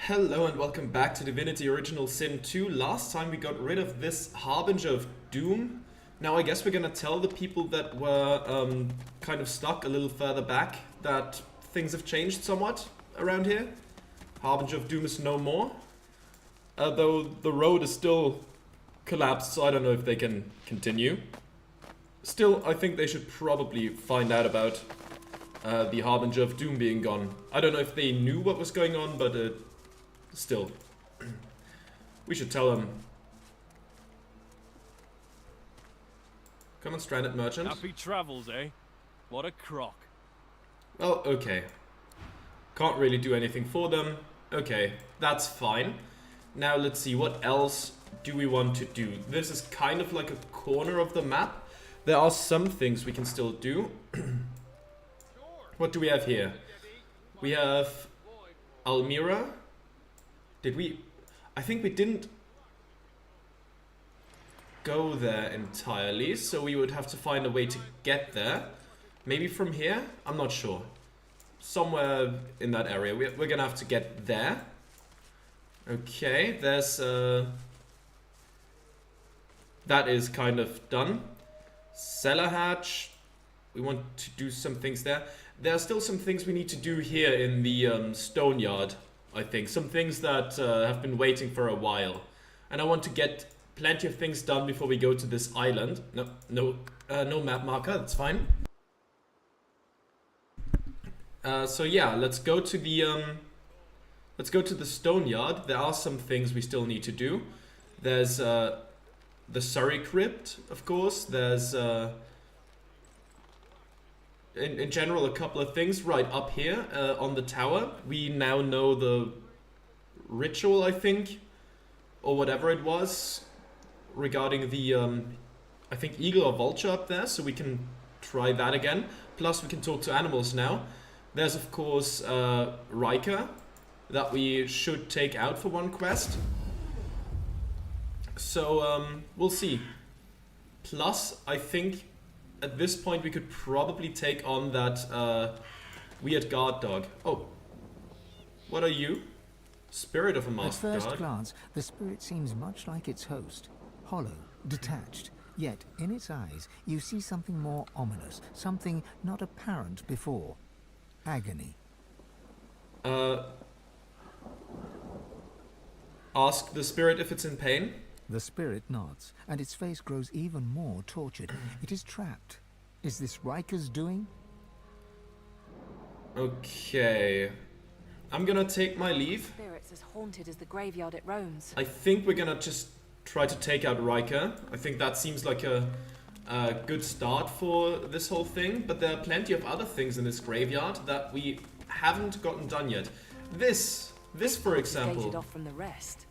Hello and welcome back to Divinity Original Sin 2. Last time we got rid of this Harbinger of Doom. Now I guess we're gonna tell the people that were kind of stuck a little further back that things have changed somewhat around here. Harbinger of Doom is no more. Though the road is still collapsed, so I don't know if they can continue. Still, I think they should probably find out about the Harbinger of Doom being gone. I don't know if they knew what was going on, but still, we should tell them. Come on, stranded merchant. Happy travels, eh? What a crock. Oh, okay. Can't really do anything for them. Okay, that's fine. Now let's see, what else do we want to do? This is kind of like a corner of the map. There are some things we can still do. What do we have here? We have Almira. Did we... I think we didn't go there entirely, so we would have to find a way to get there. Maybe from here? I'm not sure. Somewhere in that area. We're gonna have to get there. Okay, there's... that is kind of done. Cellar hatch. We want to do some things there. There are still some things we need to do here in the stone yard, I think. Some things that have been waiting for a while. And I want to get plenty of things done before we go to this island. No map marker, that's fine. So yeah, let's go to the stone yard. There are some things we still need to do. There's the Surrey crypt, of course. There's in general a couple of things right up here on the tower. We now know the ritual, I think, or whatever it was, regarding the I think eagle or vulture up there, so we can try that again. Plus we can talk to animals now. There's of course Riker that we should take out for one quest. So we'll see. Plus I think at this point we could probably take on that weird guard dog. Oh, what are you? Spirit of a masked guard. At first dog. glance, the spirit seems much like its host. Hollow, detached. Yet, in its eyes, you see something more ominous. Something not apparent before. Agony. Ask the spirit if it's in pain. The spirit nods, and its face grows even more tortured. It is trapped. Is this Riker's doing? Okay. I'm gonna take my leave. Spirit's as haunted as the graveyard it roams. I think we're gonna just try to take out Riker. I think that seems like a good start for this whole thing. But there are plenty of other things in this graveyard that we haven't gotten done yet. This for example. Gated off from the rest.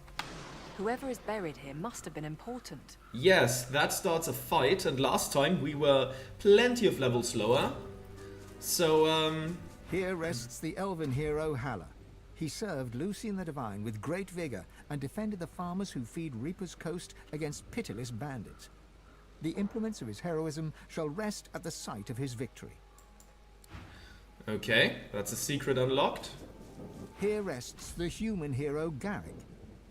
Whoever is buried here must have been important. Yes, that starts a fight, and last time we were plenty of levels lower. So, Here rests the elven hero Halla. He served Lucian the Divine with great vigor and defended the farmers who feed Reaper's Coast against pitiless bandits. The implements of his heroism shall rest at the site of his victory. okay, that's a secret unlocked. Here rests the human hero Garrick.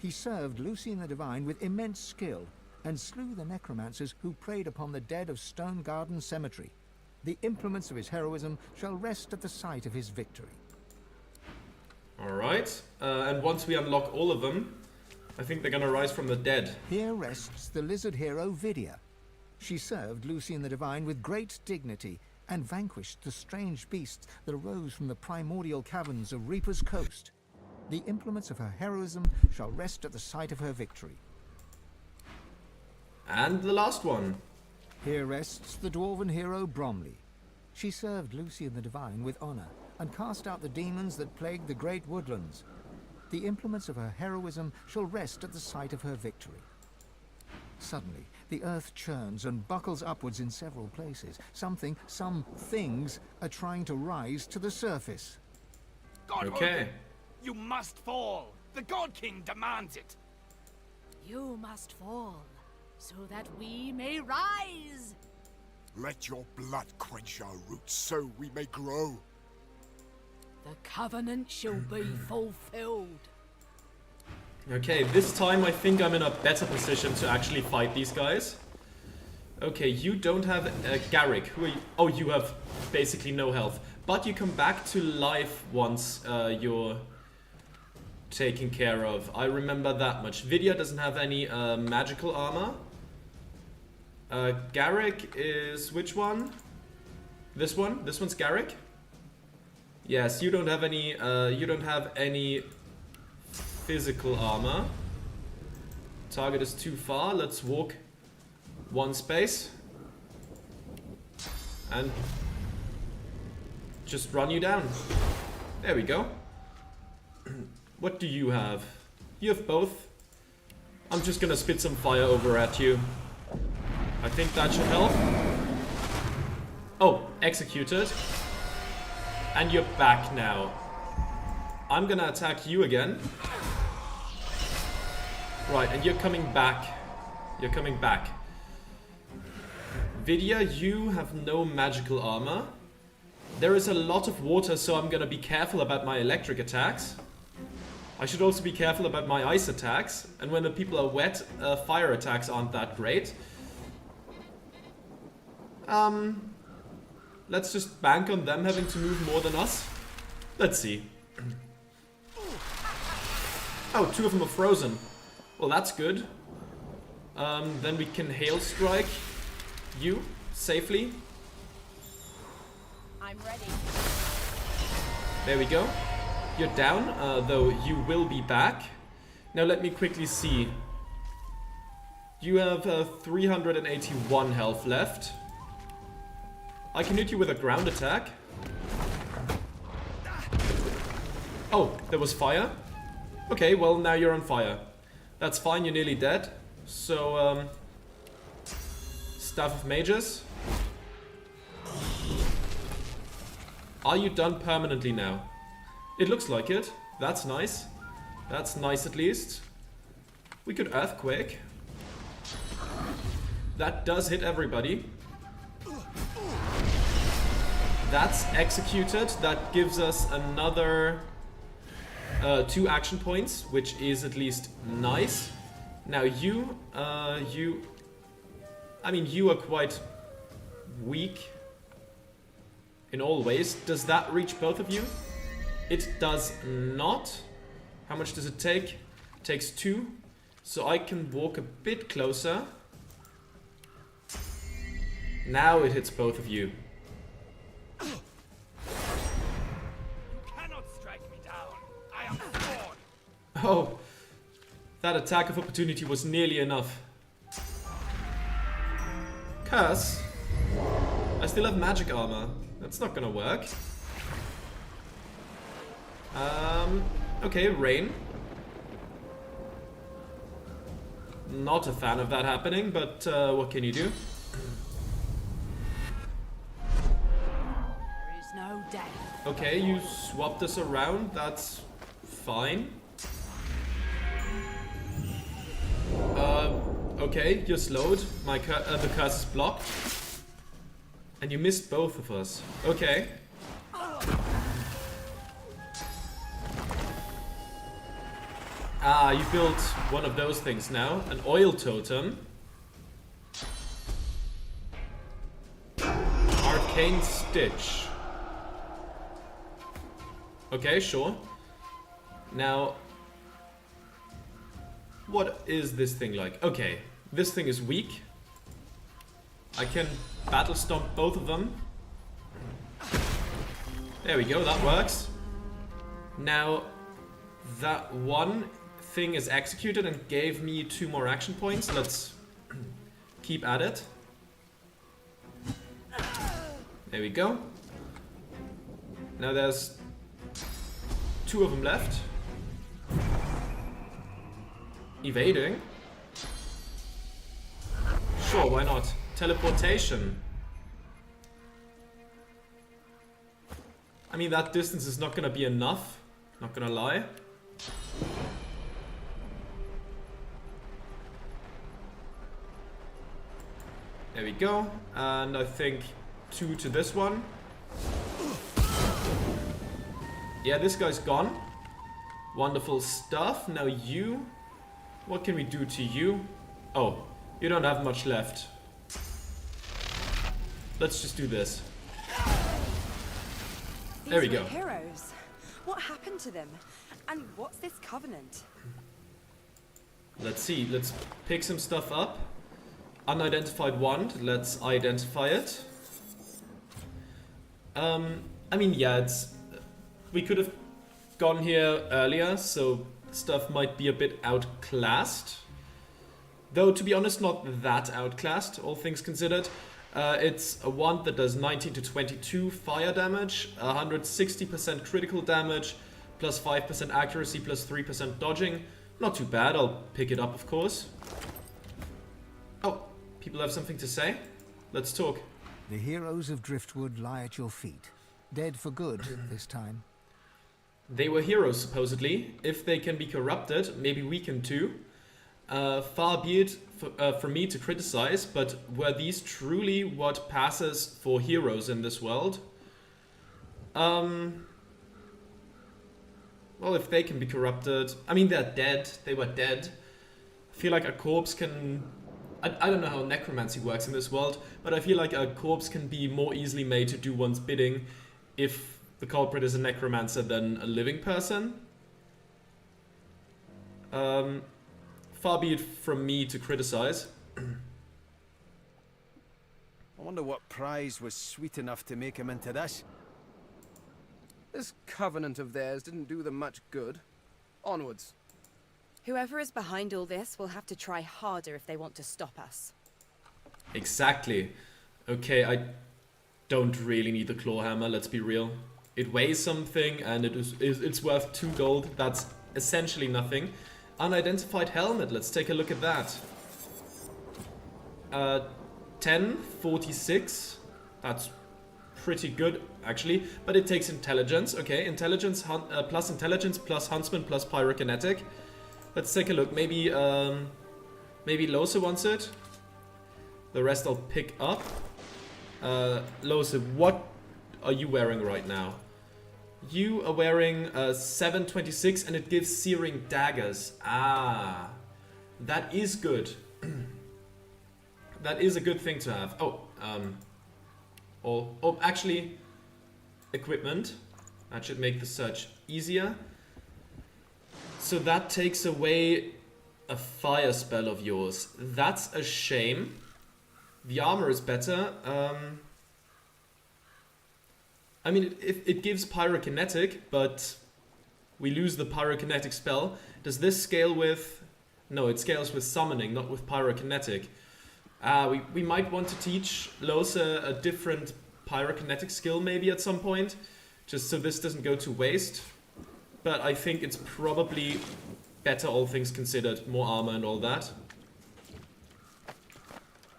He served Lucian the Divine with immense skill and slew the necromancers who preyed upon the dead of Stone Garden Cemetery. The implements of his heroism shall rest at the site of his victory. Alright, and once we unlock all of them, I think they're gonna rise from the dead. Here rests the lizard hero Vidya. She served Lucian the Divine with great dignity and vanquished the strange beasts that arose from the primordial caverns of Reaper's Coast. The implements of her heroism shall rest at the site of her victory. And the last one. Here rests the dwarven hero Bromley. She served Lucian the Divine with honor and cast out the demons that plagued the great woodlands. The implements of her heroism shall rest at the site of her victory. Suddenly, the earth churns and buckles upwards in several places. Some things are trying to rise to the surface. God Okay. You must fall. The God King demands it. You must fall, so that we may rise. Let your blood quench our roots, so we may grow. The covenant shall be fulfilled. Okay, this time I think I'm in a better position to actually fight these guys. Okay, you don't have Garrick. Who are you? Oh, you have basically no health. But you come back to life once you're taken care of. I remember that much. Vidya doesn't have any magical armor. Garrick is which one? This one? This one's Garrick? Yes, you don't have any physical armor. Target is too far. Let's walk one space and just run you down. There we go. What do you have? You have both. I'm just gonna spit some fire over at you. I think that should help. Oh, executed. And you're back now. I'm gonna attack you again. Right, and you're coming back. You're coming back. Vidya, you have no magical armor. There is a lot of water, so I'm gonna be careful about my electric attacks. I should also be careful about my ice attacks. And when the people are wet, fire attacks aren't that great. Let's just bank on them having to move more than us. Let's see. Oh, two of them are frozen. Well, that's good. Then we can hail strike you safely. I'm ready. There we go. You're down, though you will be back. Now let me quickly see. You have 381 health left. I can hit you with a ground attack. Oh, there was fire? Okay, well now you're on fire. That's fine, you're nearly dead. So, Staff of Mages. Are you done permanently now? It looks like it. That's nice. That's nice at least. We could Earthquake. That does hit everybody. That's executed. That gives us another 2 action points, which is at least nice. Now you are quite weak in all ways. Does that reach both of you? It does not. How much does it take? It takes 2. So I can walk a bit closer. Now it hits both of you. You cannot strike me down. I am sworn. Oh, that attack of opportunity was nearly enough. Curse? I still have magic armor. That's not gonna work. Okay, rain. Not a fan of that happening, but what can you do? There is no death. Okay, you swapped us around. That's fine. Okay, you're slowed. The curse is blocked. And you missed both of us. Okay. Ah, you built one of those things now. An oil totem. Arcane Stitch. Okay, sure. Now, what is this thing like? Okay, this thing is weak. I can battle stomp both of them. There we go, that works. Now, that one thing is executed and gave me 2 more action points. Let's keep at it. There we go. Now there's 2 of them left. Evading. Sure, why not? Teleportation. I mean, that distance is not gonna be enough. Not gonna lie. There we go. And I think 2 to this one. Yeah, this guy's gone. Wonderful stuff. Now you What can we do to you? Oh, you don't have much left. Let's just do this. There we These go. were heroes. What happened to them? And what's this covenant? Let's see. Let's pick some stuff up. Unidentified wand. Let's identify it. I mean, yeah, it's... We could have gone here earlier, so stuff might be a bit outclassed. Though, to be honest, not that outclassed, all things considered. It's a wand that does 19 to 22 fire damage, 160% critical damage, plus 5% accuracy, plus 3% dodging. Not too bad, I'll pick it up, of course. Oh, people have something to say? Let's talk. The heroes of Driftwood lie at your feet, dead for good this time. They were heroes, supposedly. If they can be corrupted, maybe we can too. Far be it for me to criticize, but were these truly what passes for heroes in this world? Well, if they can be corrupted... I mean, they're dead. They were dead. I feel like a corpse can... I don't know how necromancy works in this world, but I feel like a corpse can be more easily made to do one's bidding if the culprit is a necromancer than a living person. Far be it from me to criticize. I wonder what prize was sweet enough to make him into this. This covenant of theirs didn't do them much good. Onwards. Whoever is behind all this will have to try harder if they want to stop us. Exactly. Okay, I don't really need the claw hammer, let's be real. It weighs something and it's worth 2 gold. That's essentially nothing. Unidentified helmet, let's take a look at that. 1046. That's pretty good, actually. But it takes intelligence. Okay, intelligence plus huntsman plus pyrokinetic. Let's take a look. Maybe Lose wants it. The rest I'll pick up. Lose, what are you wearing right now? You are wearing 726 and it gives searing daggers. Ah, that is good. That is a good thing to have. Oh, actually, equipment. That should make the search easier. So that takes away a fire spell of yours. That's a shame. The armor is better. I mean, it gives pyrokinetic, but we lose the pyrokinetic spell. Does this scale with... No, it scales with summoning, not with pyrokinetic. We might want to teach Lose a different pyrokinetic skill maybe at some point, just so this doesn't go to waste. But I think it's probably better, all things considered. More armor and all that.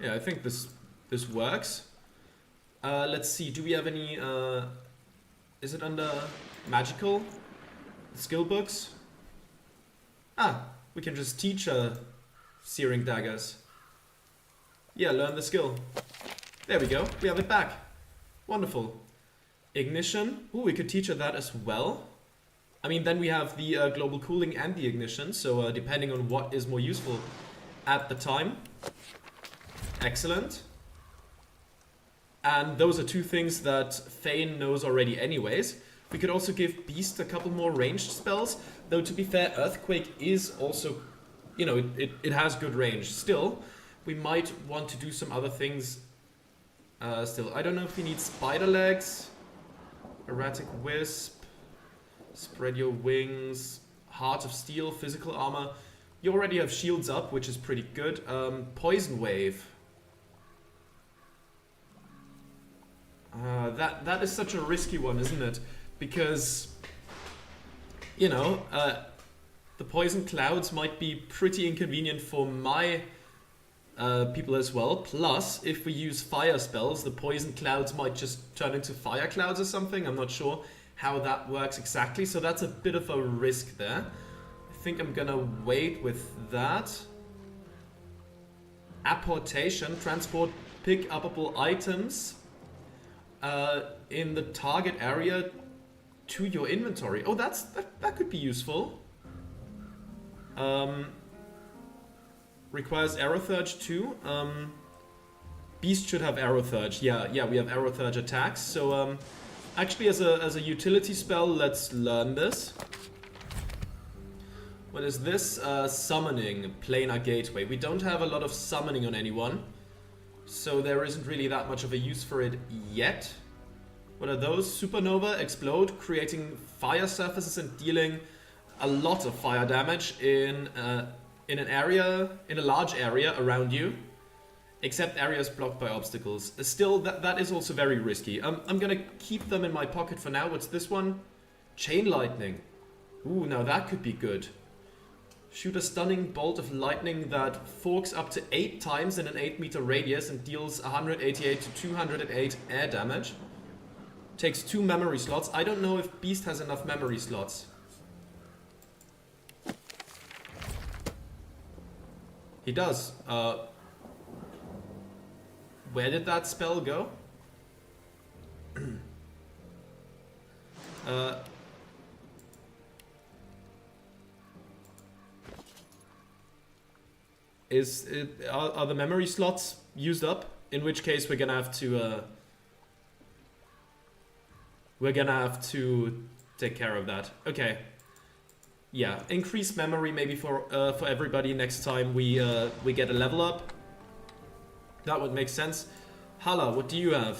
Yeah, I think this works. Let's see, do we have any... is it under magical skill books? Ah, we can just teach searing daggers. Yeah, learn the skill. There we go, we have it back. Wonderful. Ignition. Ooh, we could teach her that as well. I mean, then we have the global cooling and the ignition, so depending on what is more useful at the time. Excellent. And those are 2 things that Thane knows already anyways. We could also give Beast a couple more ranged spells, though to be fair, Earthquake is also, you know, it has good range. Still, we might want to do some other things still. I don't know if we need Spider Legs, Erratic Wisp, Spread Your Wings, Heart of Steel, Physical Armor. You already have shields up, which is pretty good. Poison Wave. That is such a risky one, isn't it? Because, you know, the poison clouds might be pretty inconvenient for my people as well. Plus, if we use fire spells, the poison clouds might just turn into fire clouds or something. I'm not sure how that works exactly, so that's a bit of a risk there. I think I'm gonna wait with that. Apportation, transport pick-upable items in the target area to your inventory. Oh, that could be useful. Requires arrow surge too. Beast should have arrow surge. Yeah, we have arrow surge attacks. So actually as a utility spell, let's learn this. What is this? Summoning, Planar Gateway. We don't have a lot of summoning on anyone, so there isn't really that much of a use for it yet. What are those? Supernova, explode, creating fire surfaces and dealing a lot of fire damage in an area, in a large area around you, except areas blocked by obstacles. Still, that is also very risky. I'm gonna keep them in my pocket for now. What's this one? Chain lightning. Ooh, now that could be good. Shoot a stunning bolt of lightning that forks up to 8 times in an 8-meter radius and deals 188 to 208 air damage. Takes 2 memory slots. I don't know if Beast has enough memory slots. He does. Where did that spell go? Are the memory slots used up? In which case we're gonna have to take care of that. Okay. Yeah, increase memory maybe for everybody next time we get a level up. That would make sense. Hala, what do you have?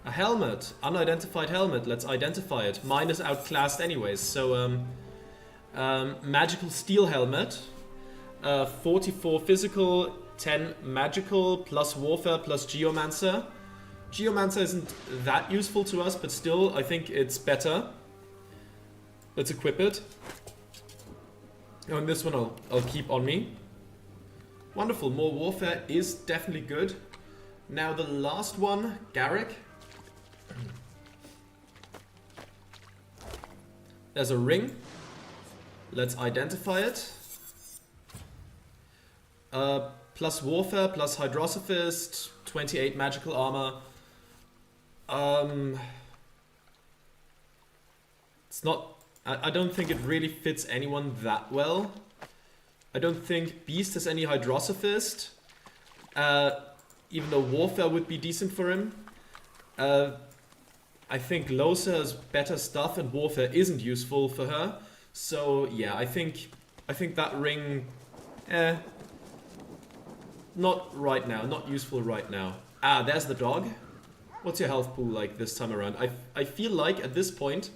A helmet, unidentified helmet. Let's identify it. Mine is outclassed anyways. So magical steel helmet. 44 physical, 10 magical, plus warfare, plus geomancer. Geomancer isn't that useful to us, but still, I think it's better. Let's equip it. Oh, and this one I'll keep on me. Wonderful, more warfare is definitely good. Now the last one, Garrick. There's a ring. Let's identify it. Plus warfare, plus hydrosophist, 28 magical armor. It's not... I don't think it really fits anyone that well. I don't think Beast has any hydrosophist. Even though warfare would be decent for him. I think Losa has better stuff and warfare isn't useful for her. So yeah, I think that ring... not right now, not useful right now. Ah, there's the dog. What's your health pool like this time around? I feel like at this point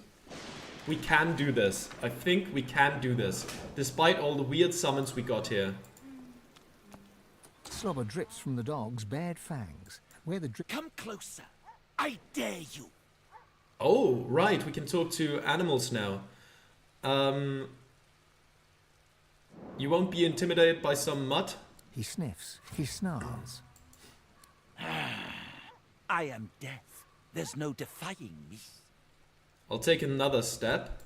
we can do this. I think we can do this, despite all the weird summons we got here. Slobber drips from the dog's bared fangs. Where the drip... Come closer. I dare you. Oh, right, we can talk to animals now. You won't be intimidated by some mutt? He sniffs. He snarls. I am death. There's no defying me. I'll take another step.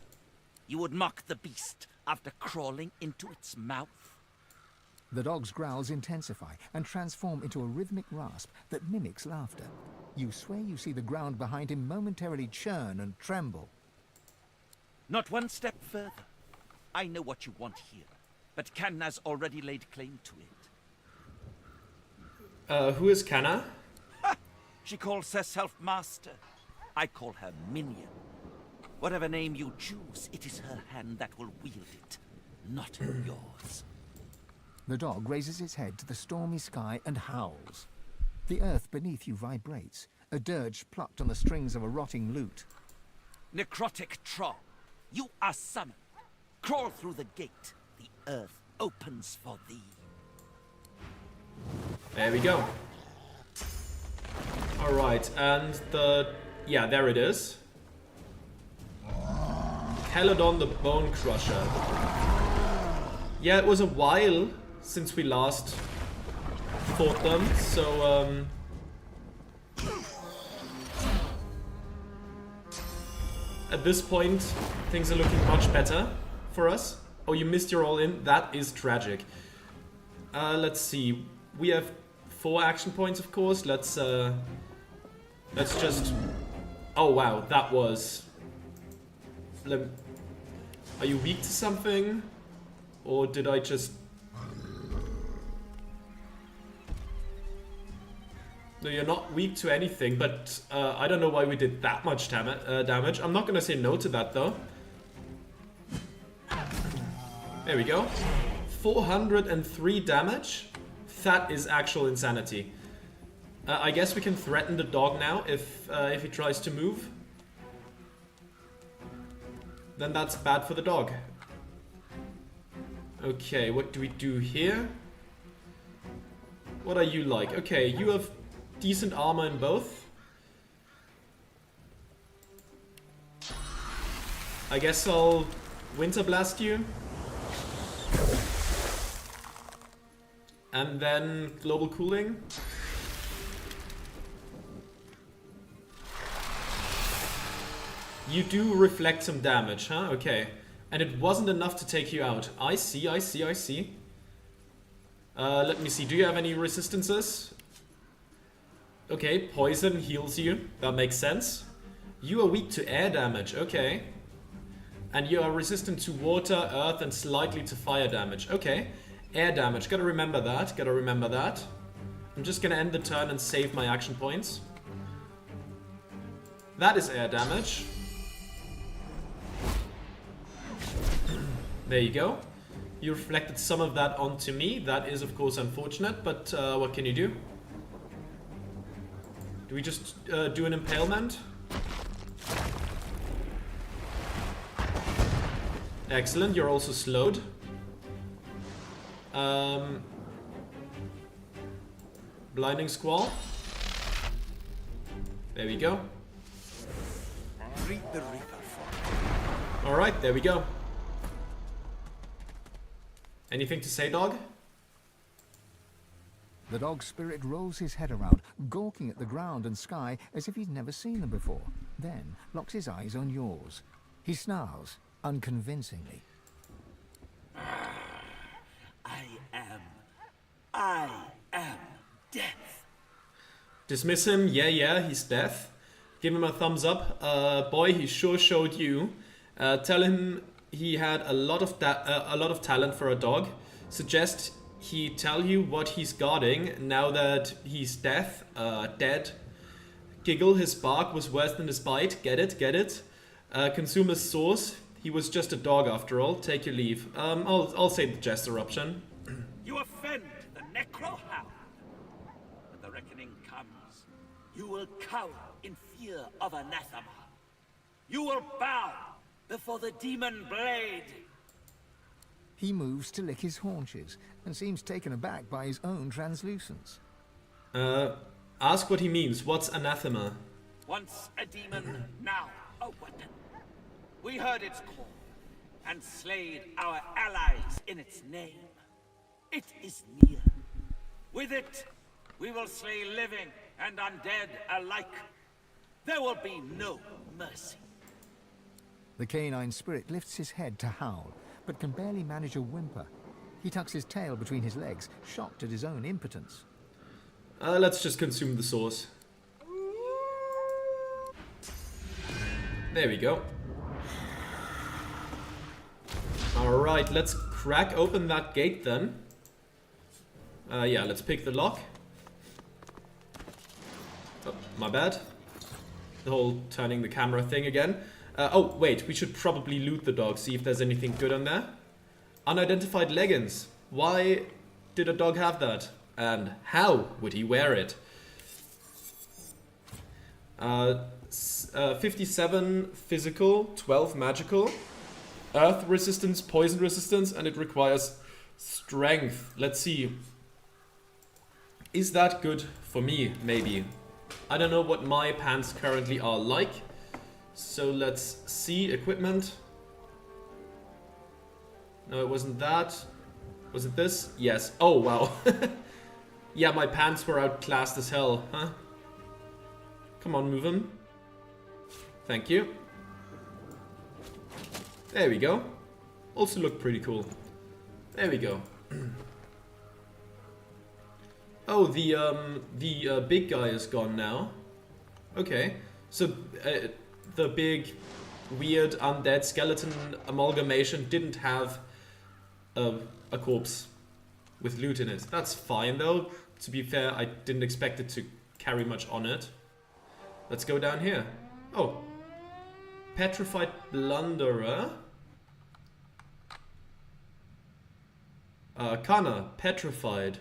You would mock the beast after crawling into its mouth? The dog's growls intensify and transform into a rhythmic rasp that mimics laughter. You swear you see the ground behind him momentarily churn and tremble. Not one step further. I know what you want here, but Kanna's already laid claim to it. Who is Kanna? Ha! She calls herself master. I call her minion. Whatever name you choose, it is her hand that will wield it, not yours. The dog raises its head to the stormy sky and howls. The earth beneath you vibrates, a dirge plucked on the strings of a rotting lute. Necrotic troll, you are summoned. Crawl through the gate. The earth opens for thee. There we go. Alright, and the... yeah, there it is. Caledon the Bone Crusher. Yeah, it was a while since we last fought them, so at this point things are looking much better for us. Oh, you missed your all-in? That is tragic. Let's see. We have 4 action points, of course. Let's just... oh wow, that was... Are you weak to something? Or did I just So you're not weak to anything, but I don't know why we did that much damage. I'm not gonna say no to that though. There we go. 403 damage. That is actual insanity. I guess we can threaten the dog now if he tries to move. Then that's bad for the dog. Okay, what do we do here? What are you like? Okay, you have decent armor in both. I guess I'll Winter Blast you. And then Global Cooling. You do reflect some damage, huh? Okay. And it wasn't enough to take you out. I see, I see, I see. Let me see. Do you have any resistances? Okay, poison heals you. That makes sense. You are weak to air damage. Okay. And you are resistant to water, earth, and slightly to fire damage. Okay. Air damage. Gotta remember that. Gotta remember that. I'm just gonna end the turn and save my action points. That is air damage. There you go. You reflected some of that onto me. That is, of course, unfortunate, but what can you do? Do we just do an impalement? Excellent, you're also slowed. Blinding Squall. There we go. Alright, there we go. Anything to say, dog? The dog's spirit rolls his head around, gawking at the ground and sky as if he's never seen them before, then locks his eyes on yours. He snarls, unconvincingly. I am death. Dismiss him. Yeah, he's death. Give him a thumbs up. Boy, he sure showed you. Tell him he had a lot of talent for a dog. Suggest he tell you what he's guarding now that he's dead. Giggle, his bark was worse than his bite. Get it, get it. Consume his sauce. He was just a dog after all. Take your leave. I'll say the jester option. You offend the Necrohound. When the reckoning comes, you will cower in fear of anathema. You will bow before the demon blade. He moves to lick his haunches and seems taken aback by his own translucence. Ask what he means. What's anathema? Once a demon, now a weapon. We heard its call and slayed our allies in its name. It is near. With it, we will slay living and undead alike. There will be no mercy. The canine spirit lifts his head to howl, but can barely manage a whimper. He tucks his tail between his legs, shocked at his own impotence. Let's just consume the sauce. There we go. Alright, let's crack open that gate then. Yeah, let's pick the lock. Oh, my bad. The whole turning the camera thing again. Oh, wait, we should probably loot the dog, see if there's anything good on there. Unidentified leggings. Why did a dog have that? And how would he wear it? 57 physical, 12 magical. Earth resistance, poison resistance, and it requires strength. Let's see. Is that good for me? Maybe. I don't know what my pants currently are like. So let's see. Equipment. No, it wasn't that. Was it this? Yes. Oh, wow. Yeah, my pants were outclassed as hell, huh? Come on, move them. Thank you. There we go. Also look pretty cool. There we go. Oh, the big guy is gone now. Okay. So, the big, weird, undead skeleton amalgamation didn't have a corpse with loot in it. That's fine, though. To be fair, I didn't expect it to carry much on it. Let's go down here. Oh. Petrified Blunderer. Kana, Petrified.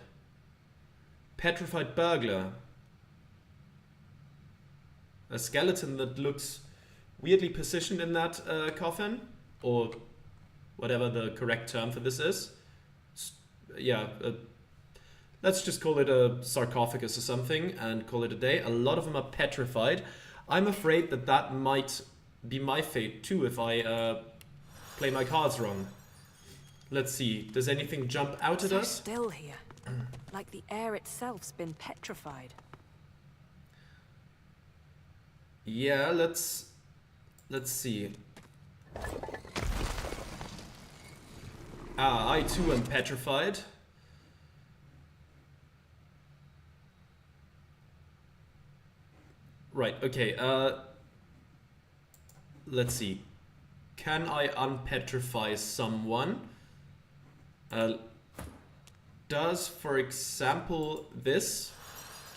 Petrified Burglar. A skeleton that looks weirdly positioned in that coffin, or whatever the correct term for this is. Yeah, let's just call it a sarcophagus or something and call it a day. A lot of them are petrified. I'm afraid that that might be my fate too if I play my cards wrong. Let's see, does anything jump out at us? Still here, like the air itself's been petrified. Yeah, let's see. Ah, I too am petrified. Right, okay, let's see. Can I unpetrify someone? Does, for example, this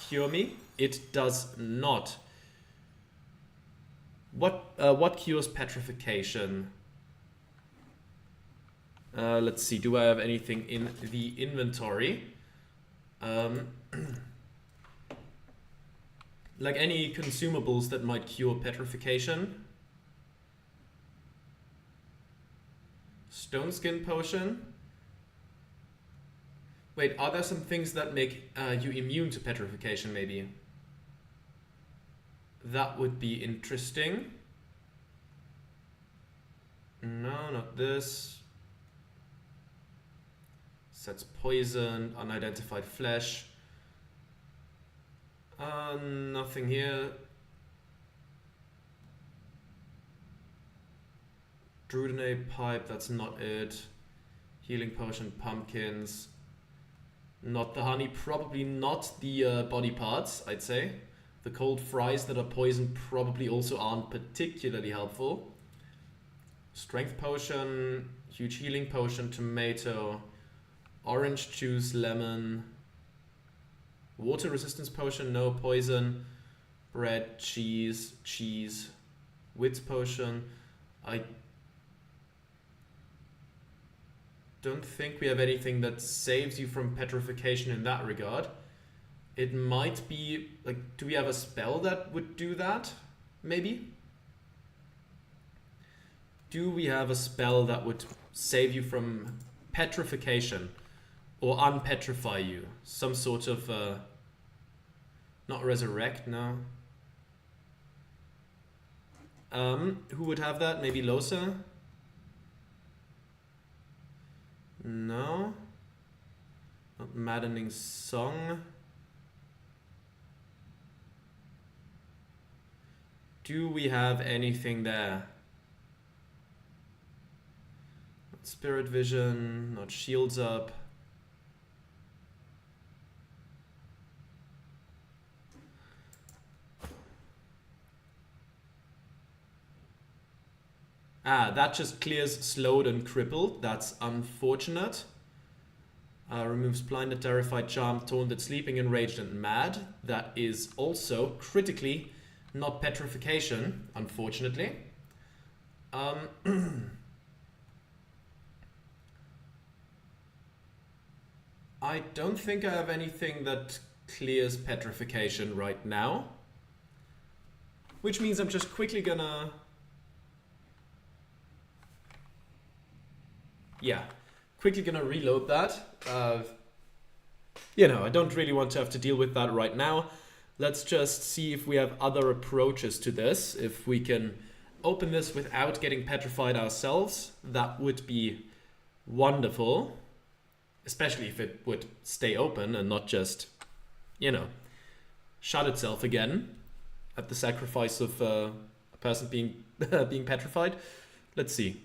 cure me? It does not. What cures petrification? Let's see, do I have anything in the inventory? Like any consumables that might cure petrification? Stone skin potion? Wait, are there some things that make you immune to petrification maybe? That would be interesting. No, not this. Sets poison, unidentified flesh. Nothing here. Druidinate pipe, that's not it. Healing potion, pumpkins. Not the honey, probably not the body parts, I'd say. The cold fries that are poisoned probably also aren't particularly helpful. Strength potion, huge healing potion, tomato, orange juice, lemon, water resistance potion, no poison, bread, cheese, wits potion. I don't think we have anything that saves you from petrification in that regard. It might be, like, do we have a spell that would do that? Maybe? Do we have a spell that would save you from petrification? Or unpetrify you? Some sort of, not resurrect, no. Who would have that? Maybe Losa? No. Not Maddening Song. Do we have anything there? Not Spirit Vision, not Shields Up. Ah, that just clears slowed and crippled. That's unfortunate. Removes blinded, terrified, charmed, taunted, sleeping, enraged, and mad. That is also critically not petrification, unfortunately. I don't think I have anything that clears petrification right now. Which means I'm just quickly gonna... Yeah, quickly gonna reload that. You know, I don't really want to have to deal with that right now. Let's just see if we have other approaches to this. If we can open this without getting petrified ourselves, that would be wonderful. Especially if it would stay open and not just, you know, shut itself again at the sacrifice of a person being being petrified. Let's see.